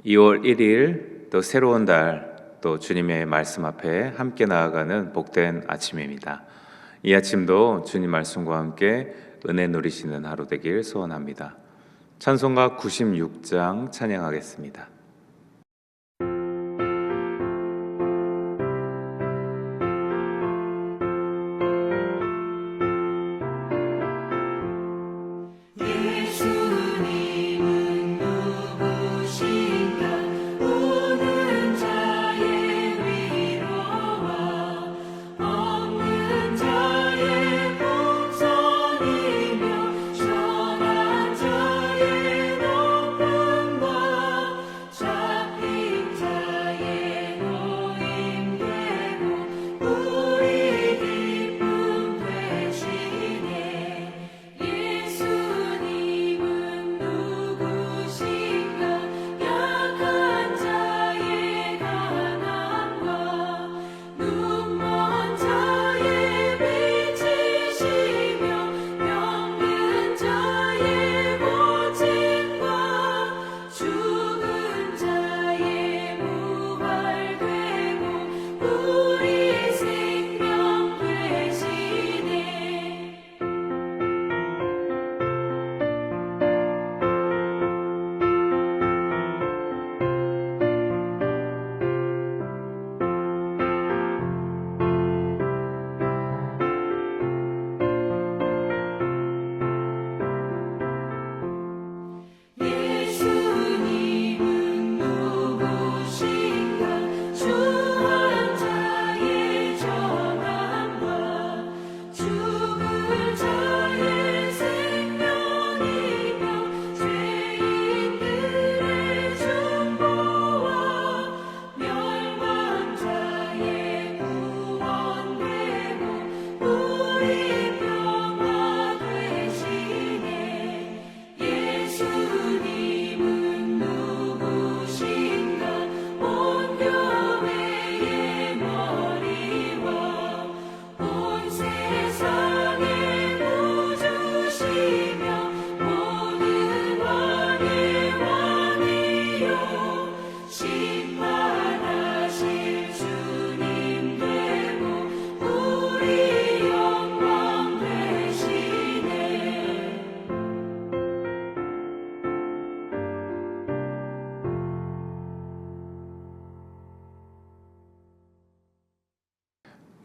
2월 1일 또 새로운 달, 또 주님의 말씀 앞에 함께 나아가는 복된 아침입니다. 이 아침도 주님 말씀과 함께 은혜 누리시는 하루 되길 소원합니다. 찬송가 96장 찬양하겠습니다.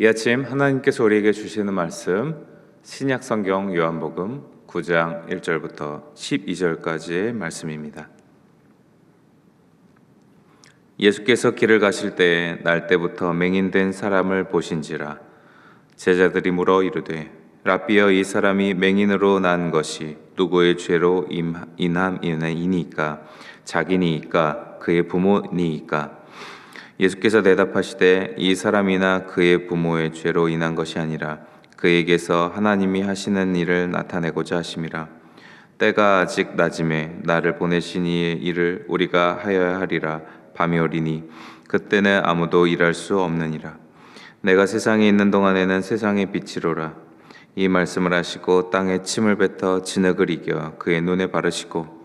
이 아침 하나님께서 우리에게 주시는 말씀, 신약성경 요한복음 9장 1절부터 12절까지의 말씀입니다. 예수께서 길을 가실 때에 날 때부터 맹인된 사람을 보신지라. 제자들이 물어 이르되 랍비여, 이 사람이 맹인으로 난 것이 누구의 죄로 인함이니까? 자기니이까 그의 부모니이까? 예수께서 대답하시되 이 사람이나 그의 부모의 죄로 인한 것이 아니라 그에게서 하나님이 하시는 일을 나타내고자 하심이라. 때가 아직 낮음에 나를 보내신 이의 일을 우리가 하여야 하리라. 밤이 오리니 그때는 아무도 일할 수 없느니라. 내가 세상에 있는 동안에는 세상의 빛이로라. 이 말씀을 하시고 땅에 침을 뱉어 진흙을 이겨 그의 눈에 바르시고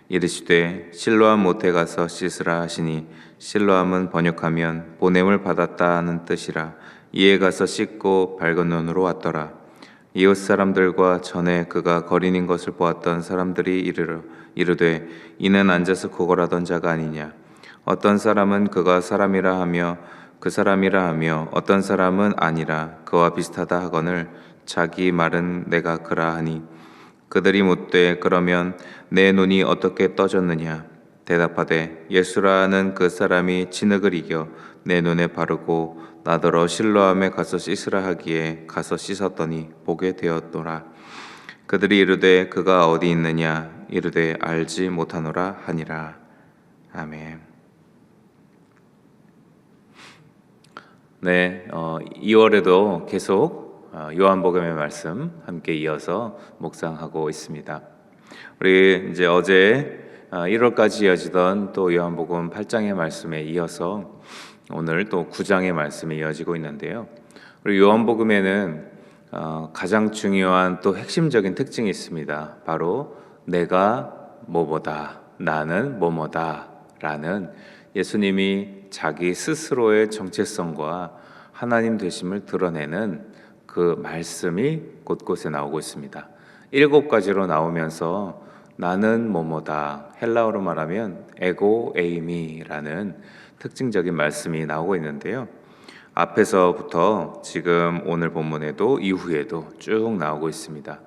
이르시되 실로암 못에 가서 씻으라 하시니, 실로암은 번역하면 보냄을 받았다 하는 뜻이라. 이에 가서 씻고 밝은 눈으로 왔더라. 이웃 사람들과 전에 그가 거린인 것을 보았던 사람들이 이르되 이는 앉아서 구걸하던 자가 아니냐. 어떤 사람은 그가 사람이라 하며 그 사람이라 하며 어떤 사람은 아니라 그와 비슷하다 하거늘 자기 말은 내가 그라 하니, 그들이 묻되 그러면 내 눈이 어떻게 떠졌느냐. 대답하되 예수라 하는 그 사람이 진흙을 이겨 내 눈에 바르고 나더러 실로암에 가서 씻으라 하기에 가서 씻었더니 보게 되었노라. 그들이 이르되 그가 어디 있느냐. 이르되 알지 못하노라 하니라. 아멘. 네, 2월에도 계속 요한복음의 말씀 함께 이어서 묵상하고 있습니다. 우리 이제 어제 1월까지 이어지던 또 요한복음 8장의 말씀에 이어서 오늘 또 9장의 말씀이 이어지고 있는데요. 우리 요한복음에는 가장 중요한 또 핵심적인 특징이 있습니다. 바로 내가 뭐뭐다, 나는 뭐뭐다 라는 예수님이 자기 스스로의 정체성과 하나님 되심을 드러내는 그 말씀이 곳곳에 나오고 있습니다. 7가지로 나오면서 나는 뭐뭐다, 헬라어로 말하면 에고 에이미라는 특징적인 말씀이 나오고 있는데요. 앞에서부터 지금 오늘 본문에도 이후에도 쭉 나오고 있습니다.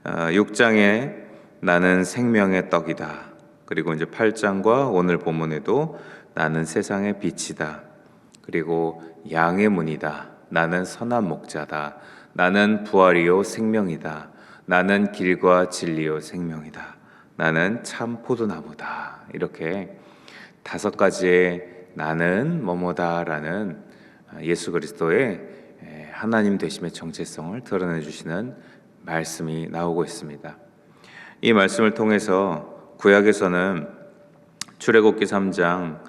6장에 나는 생명의 떡이다. 그리고 이제 8장과 오늘 본문에도 나는 세상의 빛이다. 그리고 양의 문이다. 나는 선한 목자다. 나는 부활이요 생명이다. 나는 길과 진리요 생명이다. 나는 참 포도나무다. 이렇게 5가지의 나는 뭐뭐다라는 예수 그리스도의 하나님 되심의 정체성을 드러내 주시는 말씀이 나오고 있습니다. 이 말씀을 통해서 구약에서는 출애굽기 3장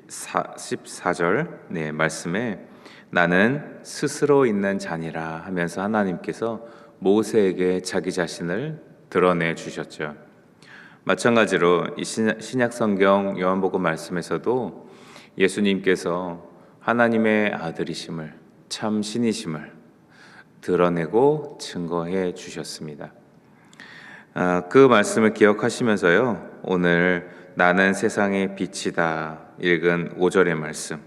14절 말씀에 나는 스스로 있는 자니라 하면서 하나님께서 모세에게 자기 자신을 드러내 주셨죠. 마찬가지로 이 신약 성경 요한복음 말씀에서도 예수님께서 하나님의 아들이심을, 참 신이심을 드러내고 증거해 주셨습니다. 그 말씀을 기억하시면서요, 오늘 나는 세상의 빛이다 읽은 5절의 말씀,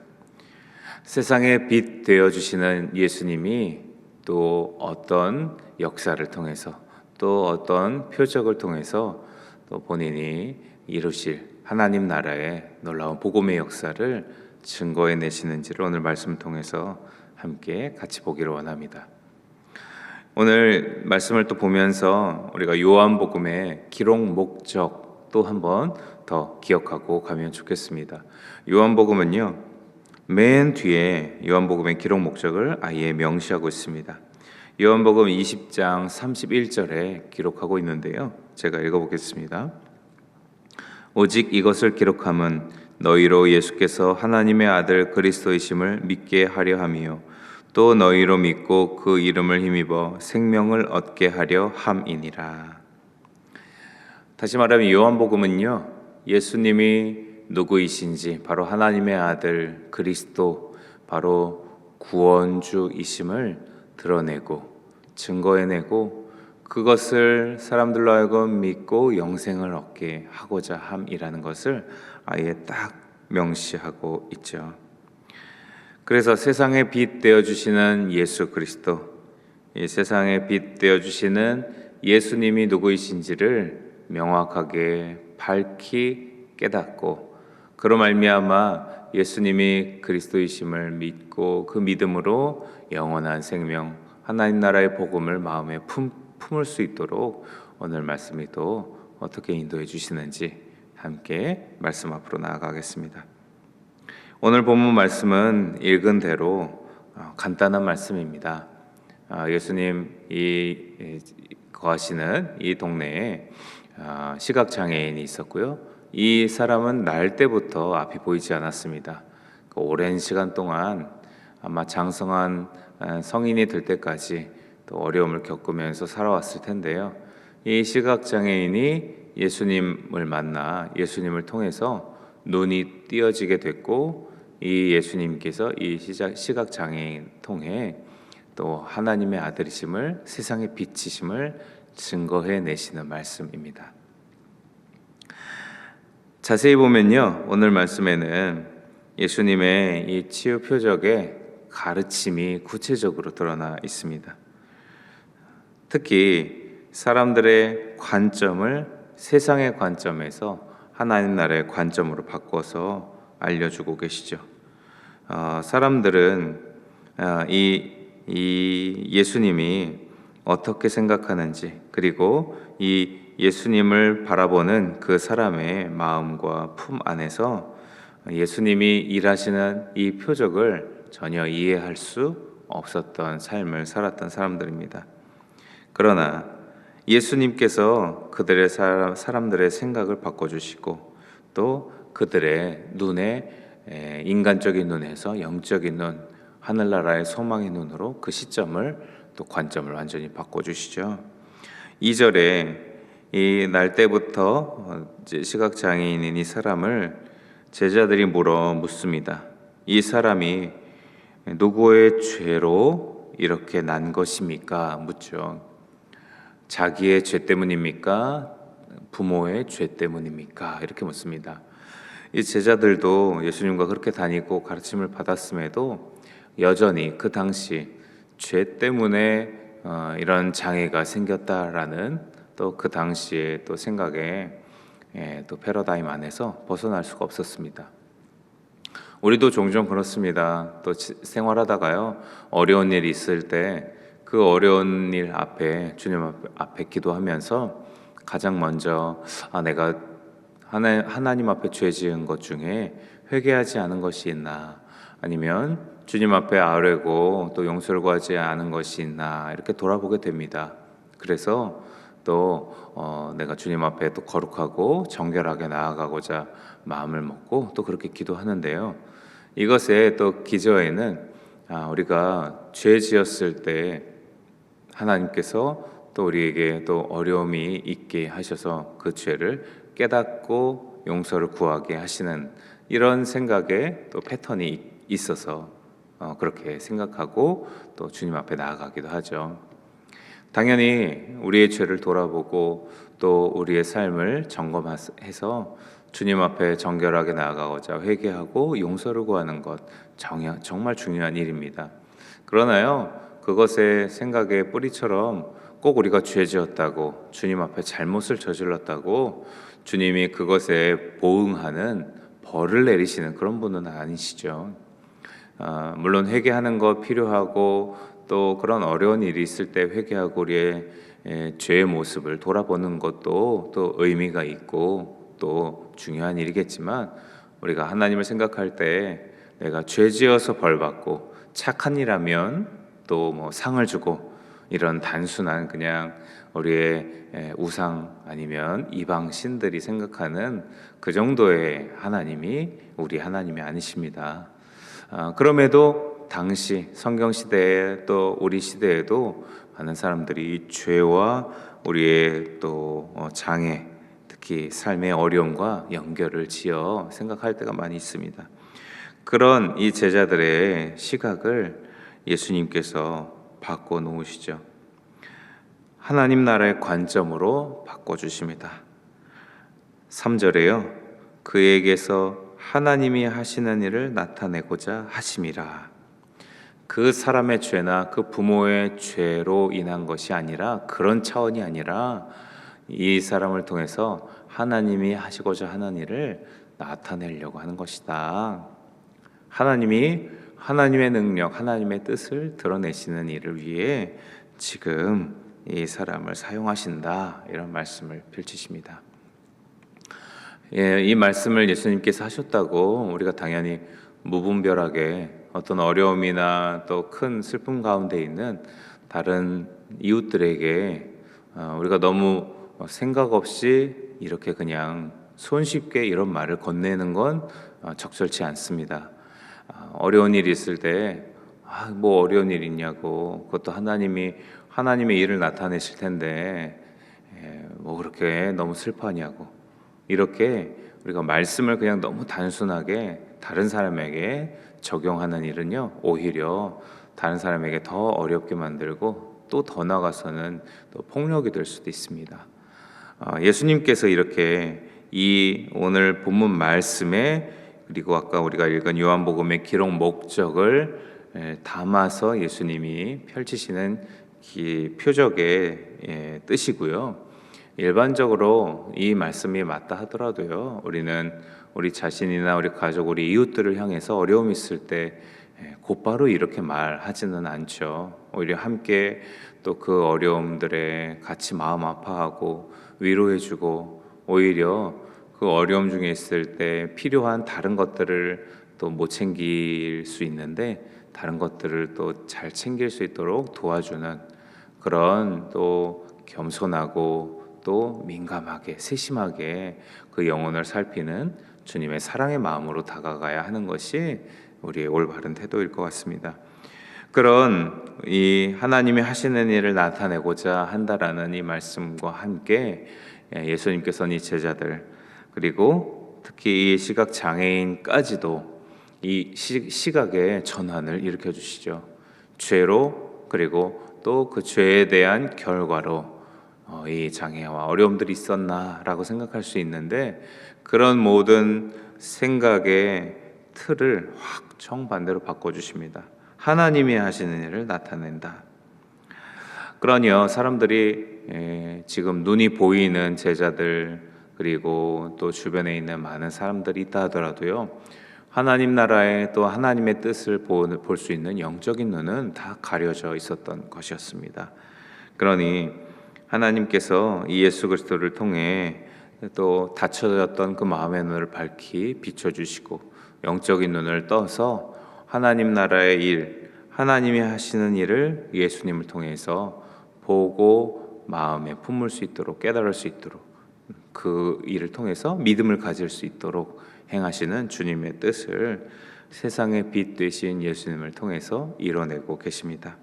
세상의 빛 되어주시는 예수님이 또 어떤 역사를 통해서, 또 어떤 표적을 통해서 또 본인이 이루실 하나님 나라의 놀라운 복음의 역사를 증거해 내시는지를 오늘 말씀을 통해서 함께 같이 보기를 원합니다. 오늘 말씀을 또 보면서 우리가 요한복음의 기록 목적 또 한번 더 기억하고 가면 좋겠습니다. 요한복음은요, 맨 뒤에 요한복음의 기록 목적을 아예 명시하고 있습니다. 요한복음 20장 31절에 기록하고 있는데요, 제가 읽어보겠습니다. 오직 이것을 기록함은 너희로 예수께서 하나님의 아들 그리스도이심을 믿게 하려 함이요 또 너희로 믿고 그 이름을 힘입어 생명을 얻게 하려 함이니라. 다시 말하면 요한복음은요, 예수님이 누구이신지, 바로 하나님의 아들 그리스도, 바로 구원주이심을 드러내고 증거해내고 그것을 사람들로 하여금 믿고 영생을 얻게 하고자 함이라는 것을 아예 딱 명시하고 있죠. 그래서 세상의 빛 되어주시는 예수 그리스도, 이 세상의 빛 되어주시는 예수님이 누구이신지를 명확하게 밝히 깨닫고 그로 말미암아 예수님이 그리스도이심을 믿고 그 믿음으로 영원한 생명, 하나님 나라의 복음을 마음에 품을 수 있도록 오늘 말씀이 또 어떻게 인도해 주시는지 함께 말씀 앞으로 나아가겠습니다. 오늘 본문 말씀은 읽은 대로 간단한 말씀입니다. 예수님 거하시는 이 동네에 시각장애인이 있었고요. 이 사람은 날 때부터 앞이 보이지 않았습니다. 오랜 시간 동안 아마 장성한 성인이 될 때까지 또 어려움을 겪으면서 살아왔을 텐데요. 이 시각장애인이 예수님을 만나 예수님을 통해서 눈이 띄어지게 됐고, 이 예수님께서 이 시각장애인 통해 또 하나님의 아들이심을, 세상의 빛이심을 증거해 내시는 말씀입니다. 자세히 보면요, 오늘 말씀에는 예수님의 이 치유 표적의 가르침이 구체적으로 드러나 있습니다. 특히 사람들의 관점을 세상의 관점에서 하나님 나라의 관점으로 바꿔서 알려주고 계시죠. 사람들은 이 예수님이 어떻게 생각하는지, 그리고 이 예수님을 바라보는 그 사람의 마음과 품 안에서 예수님이 일하시는 이 표적을 전혀 이해할 수 없었던 삶을 살았던 사람들입니다. 그러나 예수님께서 그들의 사람들의 생각을 바꿔주시고 또 그들의 눈에 인간적인 눈에서 영적인 눈, 하늘나라의 소망의 눈으로 그 시점을 또 관점을 완전히 바꿔주시죠. 2절에 이 날 때부터 이제 시각장애인인 이 사람을 제자들이 물어 묻습니다. 이 사람이 누구의 죄로 이렇게 난 것입니까? 묻죠. 자기의 죄 때문입니까? 부모의 죄 때문입니까? 이렇게 묻습니다. 이 제자들도 예수님과 그렇게 다니고 가르침을 받았음에도 여전히 그 당시 죄 때문에 이런 장애가 생겼다라는 또 그 당시에 또 생각에 또 패러다임 안에서 벗어날 수가 없었습니다. 우리도 종종 그렇습니다. 또 생활하다가요, 어려운 일이 있을 때 그 어려운 일 앞에 주님 앞에 기도하면서 가장 먼저 내가 하나님 앞에 죄 지은 것 중에 회개하지 않은 것이 있나, 아니면 주님 앞에 아뢰고 또 용서를 구하지 않은 것이 있나, 이렇게 돌아보게 됩니다. 그래서 또 내가 주님 앞에 또 거룩하고 정결하게 나아가고자 마음을 먹고 또 그렇게 기도하는데요. 이것의 또 기저에는 우리가 죄 지었을 때 하나님께서 또 우리에게 또 어려움이 있게 하셔서 그 죄를 깨닫고 용서를 구하게 하시는 이런 생각에 또 패턴이 있어서 그렇게 생각하고 또 주님 앞에 나아가기도 하죠. 당연히 우리의 죄를 돌아보고 또 우리의 삶을 점검해서 주님 앞에 정결하게 나아가고자 회개하고 용서를 구하는 것 정말 중요한 일입니다. 그러나요, 그것의 생각의 뿌리처럼 꼭 우리가 죄 지었다고, 주님 앞에 잘못을 저질렀다고 주님이 그것에 보응하는 벌을 내리시는 그런 분은 아니시죠. 물론 회개하는 것 필요하고 또 그런 어려운 일이 있을 때 회개하고 우리의 죄의 모습을 돌아보는 것도 또 의미가 있고 또 중요한 일이겠지만, 우리가 하나님을 생각할 때 내가 죄 지어서 벌 받고 착한 일하면 또 뭐 상을 주고, 이런 단순한 그냥 우리의 우상 아니면 이방 신들이 생각하는 그 정도의 하나님이 우리 하나님이 아니십니다. 그럼에도 당시 성경 시대에 또 우리 시대에도 많은 사람들이 죄와 우리의 또 장애, 특히 삶의 어려움과 연결을 지어 생각할 때가 많이 있습니다. 그런 이 제자들의 시각을 예수님께서 바꿔 놓으시죠. 하나님 나라의 관점으로 바꿔주십니다. 3절에요. 그에게서 하나님이 하시는 일을 나타내고자 하심이라. 그 사람의 죄나 그 부모의 죄로 인한 것이 아니라, 그런 차원이 아니라 이 사람을 통해서 하나님이 하시고자 하는 일을 나타내려고 하는 것이다. 하나님이 하나님의 능력, 하나님의 뜻을 드러내시는 일을 위해 지금 이 사람을 사용하신다, 이런 말씀을 펼치십니다. 이 말씀을 예수님께서 하셨다고 우리가 당연히 무분별하게 어떤 어려움이나 또 큰 슬픔 가운데 있는 다른 이웃들에게 우리가 너무 생각 없이 이렇게 그냥 손쉽게 이런 말을 건네는 건 적절치 않습니다. 어려운 일이 있을 때 뭐 어려운 일 있냐고, 그것도 하나님의 일을 나타내실 텐데 뭐 그렇게 너무 슬퍼하냐고, 이렇게 우리가 말씀을 그냥 너무 단순하게 다른 사람에게 적용하는 일은요, 오히려 다른 사람에게 더 어렵게 만들고 또 더 나아가서는 또 폭력이 될 수도 있습니다. 예수님께서 이렇게 이 오늘 본문 말씀에, 그리고 아까 우리가 읽은 요한복음의 기록 목적을 담아서 예수님이 펼치시는 표적의 뜻이고요. 일반적으로 이 말씀이 맞다 하더라도요, 우리는 우리 자신이나 우리 가족, 우리 이웃들을 향해서 어려움이 있을 때 곧바로 이렇게 말하지는 않죠. 오히려 함께 또 그 어려움들에 같이 마음 아파하고 위로해주고, 오히려 그 어려움 중에 있을 때 필요한 다른 것들을 또 못 챙길 수 있는데 다른 것들을 또 잘 챙길 수 있도록 도와주는, 그런 또 겸손하고 또 민감하게 세심하게 그 영혼을 살피는 주님의 사랑의 마음으로 다가가야 하는 것이 우리의 올바른 태도일 것 같습니다. 그런 이 하나님이 하시는 일을 나타내고자 한다라는 이 말씀과 함께 예수님께서는 이 제자들, 그리고 특히 이 시각 장애인까지도 이 시각의 전환을 일으켜 주시죠. 죄로, 그리고 또 그 죄에 대한 결과로 이 장애와 어려움들이 있었나라고 생각할 수 있는데, 그런 모든 생각의 틀을 확 정반대로 바꿔주십니다. 하나님이 하시는 일을 나타낸다. 그러니요, 사람들이 지금 눈이 보이는 제자들, 그리고 또 주변에 있는 많은 사람들이 있다 하더라도요, 하나님 나라의 또 하나님의 뜻을 볼 수 있는 영적인 눈은 다 가려져 있었던 것이었습니다. 그러니 하나님께서 이 예수 그리스도를 통해 또 닫혀졌던 그 마음의 눈을 밝히 비춰주시고 영적인 눈을 떠서 하나님 나라의 일, 하나님이 하시는 일을 예수님을 통해서 보고 마음에 품을 수 있도록, 깨달을 수 있도록, 그 일을 통해서 믿음을 가질 수 있도록 행하시는 주님의 뜻을 세상의 빛 되신 예수님을 통해서 이뤄내고 계십니다.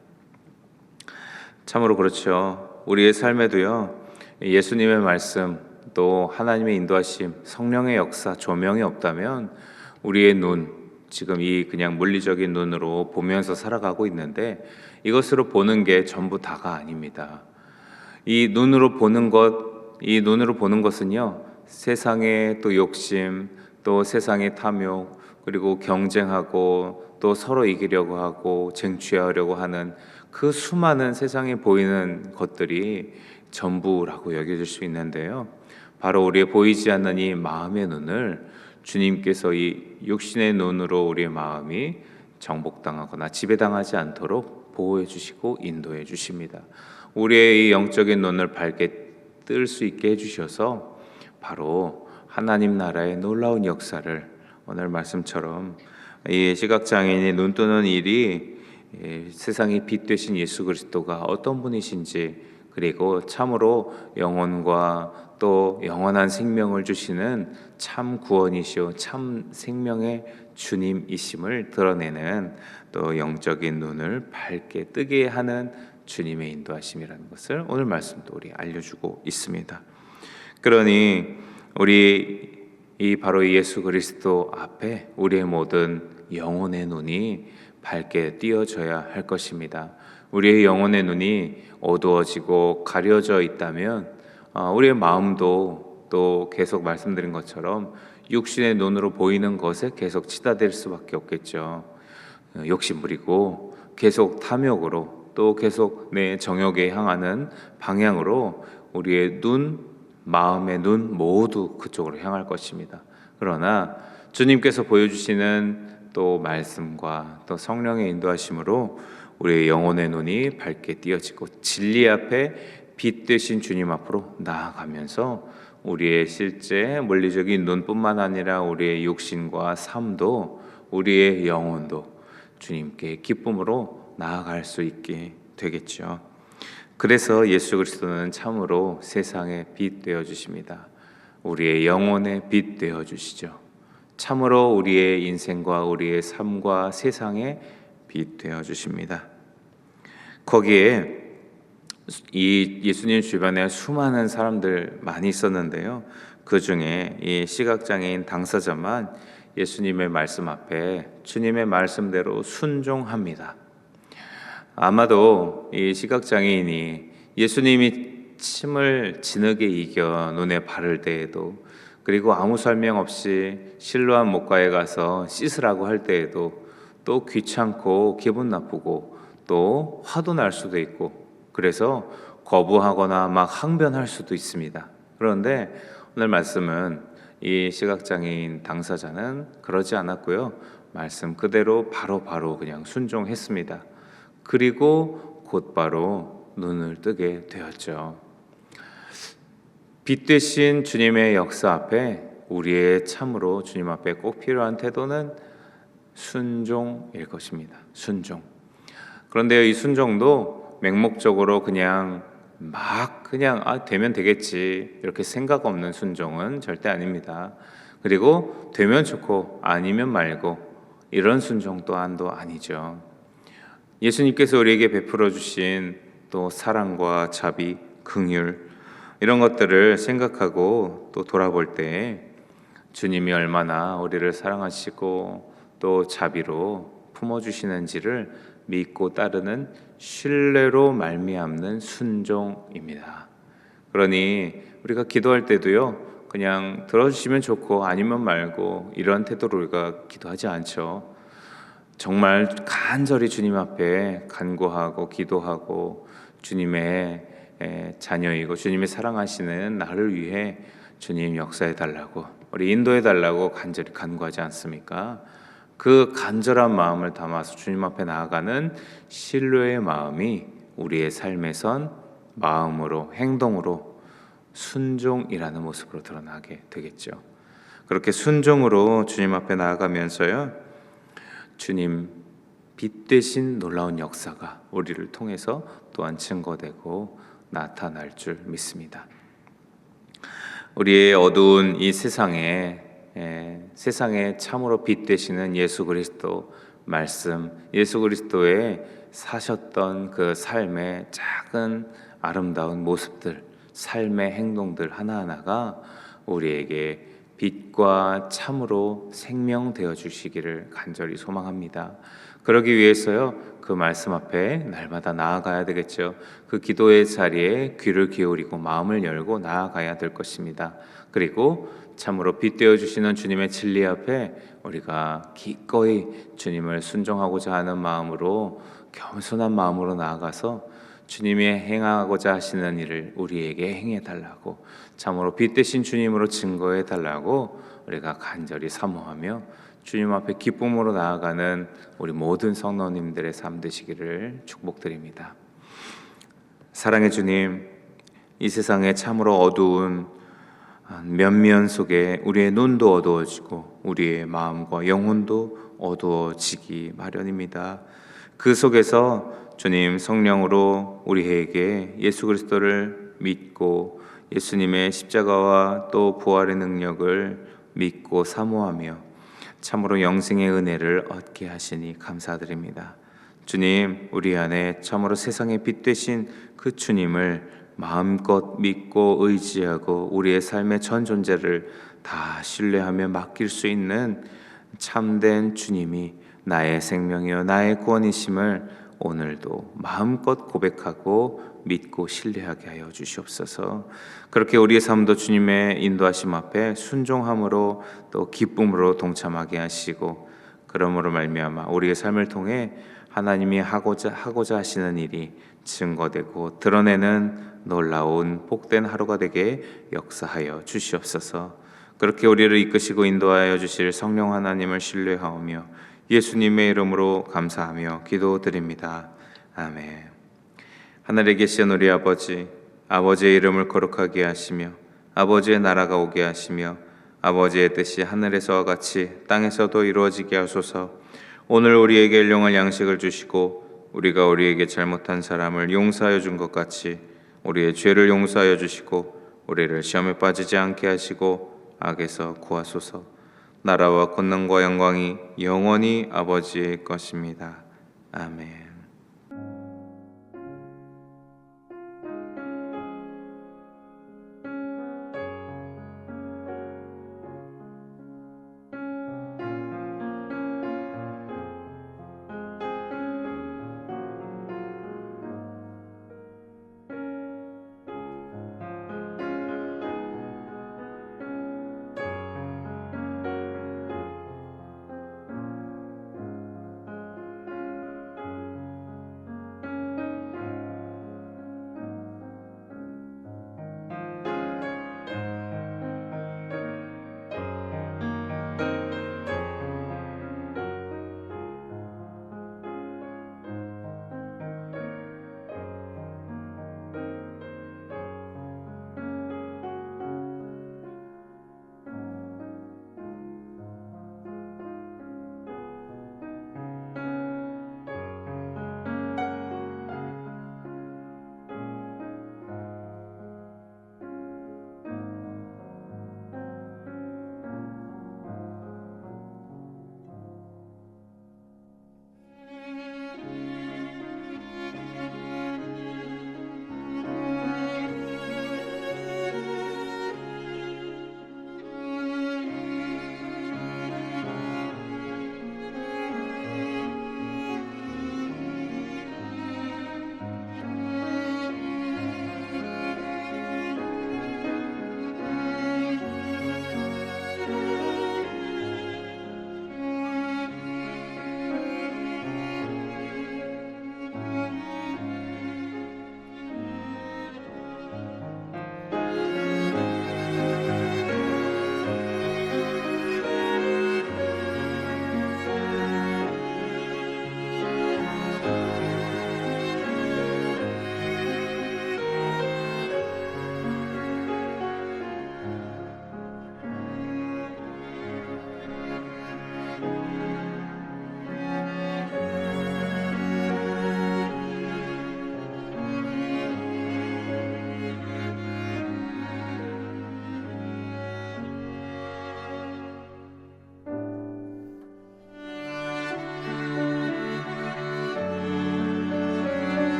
참으로 그렇죠. 우리의 삶에도요, 예수님의 말씀, 또 하나님의 인도하심, 성령의 역사, 조명이 없다면 우리의 눈, 지금 이 그냥 물리적인 눈으로 보면서 살아가고 있는데, 이것으로 보는 게 전부 다가 아닙니다. 이 눈으로 보는 것은요, 세상의 또 욕심, 또 세상의 탐욕, 그리고 경쟁하고 또 서로 이기려고 하고 쟁취하려고 하는 그 수많은 세상에 보이는 것들이 전부라고 여겨질 수 있는데요, 바로 우리의 보이지 않는 이 마음의 눈을 주님께서 이 육신의 눈으로 우리의 마음이 정복당하거나 지배당하지 않도록 보호해 주시고 인도해 주십니다. 우리의 이 영적인 눈을 밝게 뜰 수 있게 해주셔서 바로 하나님 나라의 놀라운 역사를, 오늘 말씀처럼 이 시각장애인이 눈 뜨는 일이 세상의 빛 되신 예수 그리스도가 어떤 분이신지, 그리고 참으로 영혼과 또 영원한 생명을 주시는 참 구원이시오 참 생명의 주님이심을 드러내는 또 영적인 눈을 밝게 뜨게 하는 주님의 인도하심이라는 것을 오늘 말씀도 우리 알려주고 있습니다. 그러니 우리 바로 예수 그리스도 앞에 우리의 모든 영혼의 눈이 밝게 띄어져야 할 것입니다. 우리의 영혼의 눈이 어두워지고 가려져 있다면 우리의 마음도 또 계속 말씀드린 것처럼 육신의 눈으로 보이는 것에 계속 치닫을 수밖에 없겠죠. 욕심부리고 계속 탐욕으로, 또 계속 내 정욕에 향하는 방향으로 우리의 눈, 마음의 눈 모두 그쪽으로 향할 것입니다. 그러나 주님께서 보여주시는 또 말씀과 또 성령의 인도하심으로 우리의 영혼의 눈이 밝게 띄어지고 진리 앞에 빛 되신 주님 앞으로 나아가면서 우리의 실제 물리적인 눈뿐만 아니라 우리의 육신과 삶도, 우리의 영혼도 주님께 기쁨으로 나아갈 수 있게 되겠죠. 그래서 예수 그리스도는 참으로 세상의 빛 되어 주십니다. 우리의 영혼의 빛 되어 주시죠. 참으로 우리의 인생과 우리의 삶과 세상의 빛 되어 주십니다. 거기에 이 예수님 주변에 수많은 사람들 많이 있었는데요, 그 중에 이 시각장애인 당사자만 예수님의 말씀 앞에 주님의 말씀대로 순종합니다. 아마도 이 시각장애인이 예수님이 침을 진흙에 이겨 눈에 바를 때에도, 그리고 아무 설명 없이 실로암 목가에 가서 씻으라고 할 때에도 또 귀찮고 기분 나쁘고 또 화도 날 수도 있고, 그래서 거부하거나 막 항변할 수도 있습니다. 그런데 오늘 말씀은 이 시각장애인 당사자는 그러지 않았고요, 말씀 그대로 바로 그냥 순종했습니다. 그리고 곧바로 눈을 뜨게 되었죠. 빛 되신 주님의 역사 앞에 우리의 참으로 주님 앞에 꼭 필요한 태도는 순종일 것입니다. 순종. 그런데 이 순종도 맹목적으로 그냥 되면 되겠지 이렇게 생각 없는 순종은 절대 아닙니다. 그리고 되면 좋고 아니면 말고 이런 순종 또한도 아니죠. 예수님께서 우리에게 베풀어 주신 또 사랑과 자비, 긍휼, 이런 것들을 생각하고 또 돌아볼 때 주님이 얼마나 우리를 사랑하시고 또 자비로 품어주시는지를 믿고 따르는 신뢰로 말미암는 순종입니다. 그러니 우리가 기도할 때도요, 그냥 들어주시면 좋고 아니면 말고 이런 태도로 우리가 기도하지 않죠. 정말 간절히 주님 앞에 간구하고 기도하고 주님의 자녀이고 주님이 사랑하시는 나를 위해 주님 역사해 달라고, 우리 인도해 달라고 간절히 간구하지 않습니까? 그 간절한 마음을 담아서 주님 앞에 나아가는 신뢰의 마음이 우리의 삶에선 마음으로, 행동으로 순종이라는 모습으로 드러나게 되겠죠. 그렇게 순종으로 주님 앞에 나아가면서요, 주님 빛 대신 놀라운 역사가 우리를 통해서 또한 증거되고 나타날 줄 믿습니다. 우리의 어두운 이 세상에 참으로 빛 되시는 예수 그리스도 말씀, 예수 그리스도의 사셨던 그 삶의 작은 아름다운 모습들, 삶의 행동들 하나하나가 우리에게 빛과 참으로 생명되어 주시기를 간절히 소망합니다. 그러기 위해서요, 그 말씀 앞에 날마다 나아가야 되겠죠. 그 기도의 자리에 귀를 기울이고 마음을 열고 나아가야 될 것입니다. 그리고 참으로 빛되어 주시는 주님의 진리 앞에 우리가 기꺼이 주님을 순종하고자 하는 마음으로, 겸손한 마음으로 나아가서 주님이 행하고자 하시는 일을 우리에게 행해 달라고, 참으로 빛 대신 주님으로 증거해 달라고 우리가 간절히 사모하며 주님 앞에 기쁨으로 나아가는 우리 모든 성도님들의 삶 되시기를 축복드립니다. 사랑의 주님, 이 세상에 참으로 어두운 면면 속에 우리의 눈도 어두워지고 우리의 마음과 영혼도 어두워지기 마련입니다. 그 속에서 주님 성령으로 우리에게 예수 그리스도를 믿고 예수님의 십자가와 또 부활의 능력을 믿고 사모하며 참으로 영생의 은혜를 얻게 하시니 감사드립니다. 주님, 우리 안에 참으로 세상의 빛 되신 그 주님을 마음껏 믿고 의지하고 우리의 삶의 전 존재를 다 신뢰하며 맡길 수 있는 참된 주님이 나의 생명이요 나의 구원이심을 오늘도 마음껏 고백하고 믿고 신뢰하게 하여 주시옵소서. 그렇게 우리의 삶도 주님의 인도하심 앞에 순종함으로 또 기쁨으로 동참하게 하시고, 그러므로 말미암아 우리의 삶을 통해 하나님이 하고자 하시는 일이 증거되고 드러내는 놀라운 복된 하루가 되게 역사하여 주시옵소서. 그렇게 우리를 이끄시고 인도하여 주실 성령 하나님을 신뢰하오며 예수님의 이름으로 감사하며 기도드립니다. 아멘. 하늘에 계신 우리 아버지, 아버지의 이름을 거룩하게 하시며 아버지의 나라가 오게 하시며 아버지의 뜻이 하늘에서와 같이 땅에서도 이루어지게 하소서. 오늘 우리에게 일용할 양식을 주시고 우리가 우리에게 잘못한 사람을 용서하여 준 것 같이 우리의 죄를 용서하여 주시고 우리를 시험에 빠지지 않게 하시고 악에서 구하소서. 나라와 권능과 영광이 영원히 아버지의 것입니다. 아멘.